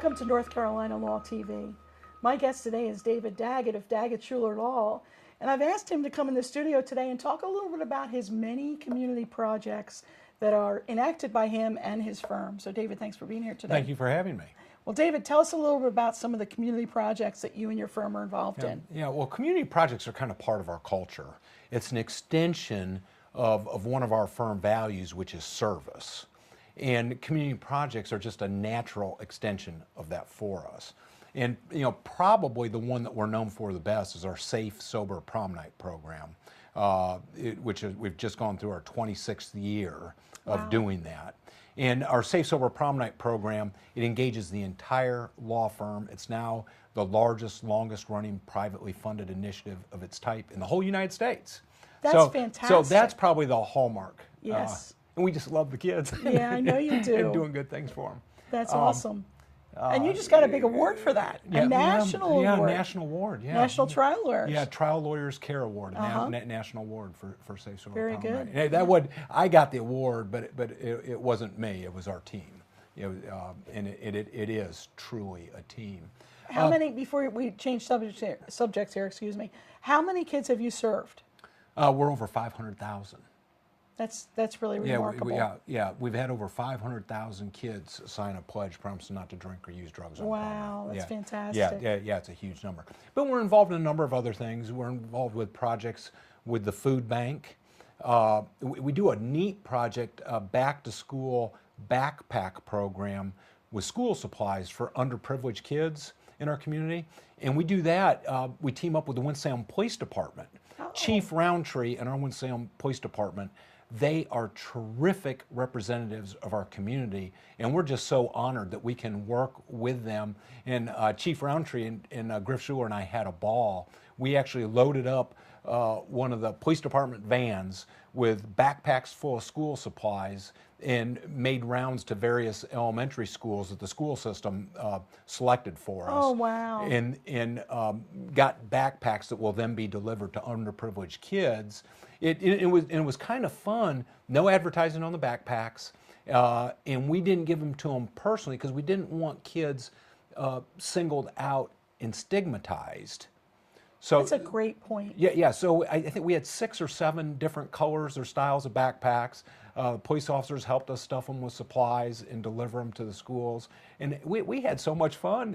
Welcome to North Carolina Law TV. My guest today is David Daggett of Daggett Shuler Law, and I've asked him to come in the studio today and talk a little bit about his many community projects that are enacted by him and his firm. So David, thanks for being here today. Thank you for having me. Well, David, tell us a little bit about some of the community projects that you and your firm are involved in. Yeah, well, community projects are kind of part of our culture. It's an extension of one of our firm values, which is service. And community projects are just a natural extension of that for us. And probably the one that we're known for the best is our Safe, Sober Prom Night program, we've just gone through our 26th year of doing that. And our Safe, Sober Prom Night program, it engages the entire law firm. It's now the largest, longest running privately funded initiative of its type in the whole United States. That's fantastic. So that's probably the hallmark. Yes. And we just love the kids. Yeah, I know you do. And doing good things for them. That's awesome. And you just got a big award for that. Yeah, a national award. Yeah, national award. Yeah. National Trial Lawyers. Yeah, Trial Lawyers Care Award, national award for Safe Sober Very Prom good. Night. That I got the award, but it wasn't me. It was our team. And it is truly a team. How many? Before we change subjects here, excuse me. How many kids have you served? We're over 500,000. That's really remarkable. Yeah, we've had over 500,000 kids sign a pledge promising not to drink or use drugs. Wow, that's fantastic. Yeah, it's a huge number. But we're involved in a number of other things. We're involved with projects with the food bank. We do a neat project, a back-to-school backpack program with school supplies for underprivileged kids in our community. And we do that, we team up with the Winston-Salem Police Department. Chief Roundtree and our Winston-Salem Police Department, they are terrific representatives of our community, and we're just so honored that we can work with them. And Chief Roundtree and Griff Shuler and I had a ball. We actually loaded up one of the police department vans with backpacks full of school supplies and made rounds to various elementary schools that the school system selected for us. Oh, wow. And got backpacks that will then be delivered to underprivileged kids. It was kind of fun. No advertising on the backpacks. And we didn't give them to them personally because we didn't want kids singled out and stigmatized. So that's a great point. Yeah. So I think we had 6 or 7 different colors or styles of backpacks. Police officers helped us stuff them with supplies and deliver them to the schools. And we had so much fun.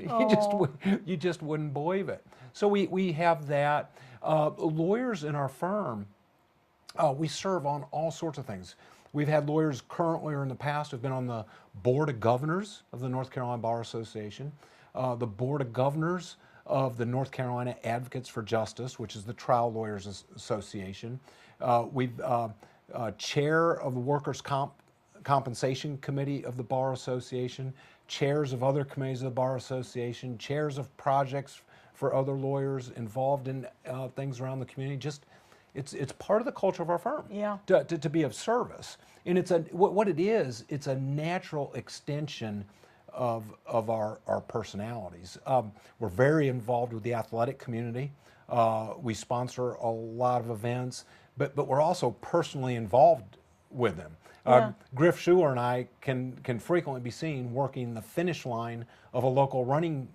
You just wouldn't believe it. So we have that. Lawyers in our firm, we serve on all sorts of things. We've had lawyers currently or in the past who've been on the Board of Governors of the North Carolina Bar Association, the Board of Governors of the North Carolina Advocates for Justice, which is the Trial Lawyers Association. We've chair of the Workers' Compensation Committee of the Bar Association, chairs of other committees of the Bar Association, chairs of projects for other lawyers involved in things around the community. Just it's part of the culture of our firm. Yeah. To be of service, and what it is. It's a natural extension of our personalities. We're very involved with the athletic community. We sponsor a lot of events, but we're also personally involved with them. Griff Shuler and I can frequently be seen working the finish line of a local running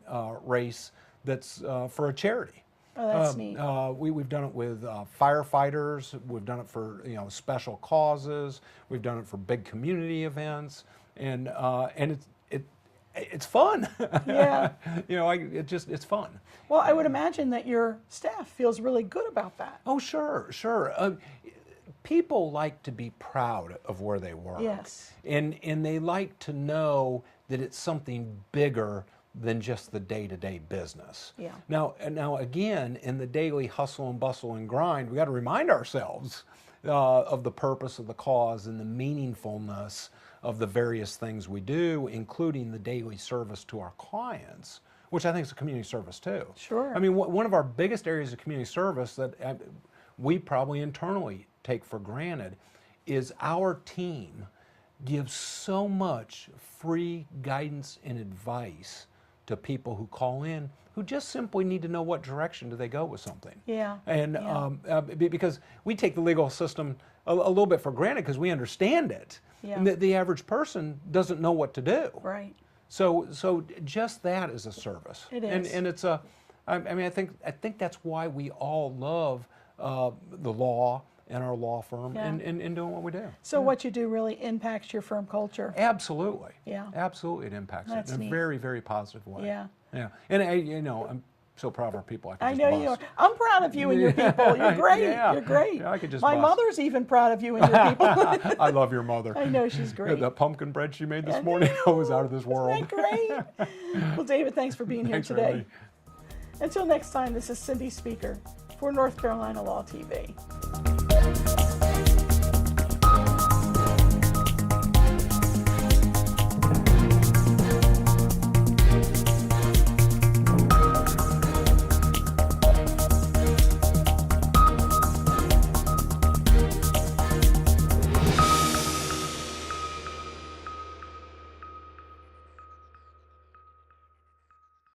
race that's for a charity. Oh, that's neat. We've done it with firefighters. We've done it for special causes. We've done it for big community events, and it's fun. Yeah. It's fun. Well, I would imagine that your staff feels really good about that. Oh, sure. People like to be proud of where they work. Yes. And they like to know that it's something bigger than just the day-to-day business. Yeah. Now again, in the daily hustle and bustle and grind, we got to remind ourselves of the purpose of the cause and the meaningfulness of the various things we do, including the daily service to our clients, which I think is a community service too. Sure. I mean, one of our biggest areas of community service that we probably internally take for granted is our team gives so much free guidance and advice to people who call in who just simply need to know what direction do they go with something. Yeah. And because we take the legal system a little bit for granted because we understand it. Yeah. And the average person doesn't know what to do. Right. So just that is a service. It is. And it's a, I mean, I think that's why we all love the law and our law firm Yeah. and doing what we do. So what you do really impacts your firm culture. Absolutely. Yeah. Absolutely, it impacts That's it in neat. a very, very positive way. Yeah. Yeah. And I'm so proud of our people. I just know bust. you are. I'm proud of you and your people. You're great. Yeah. You're great. Yeah, I could just My bust. mother's even proud of you and your people. I love your mother. I know she's great. That pumpkin bread she made this I morning know. was out of this world. Isn't that great? Well, David, thanks for being here Thanks, today. Randy. Until next time, this is Cindy Speaker for North Carolina Law TV.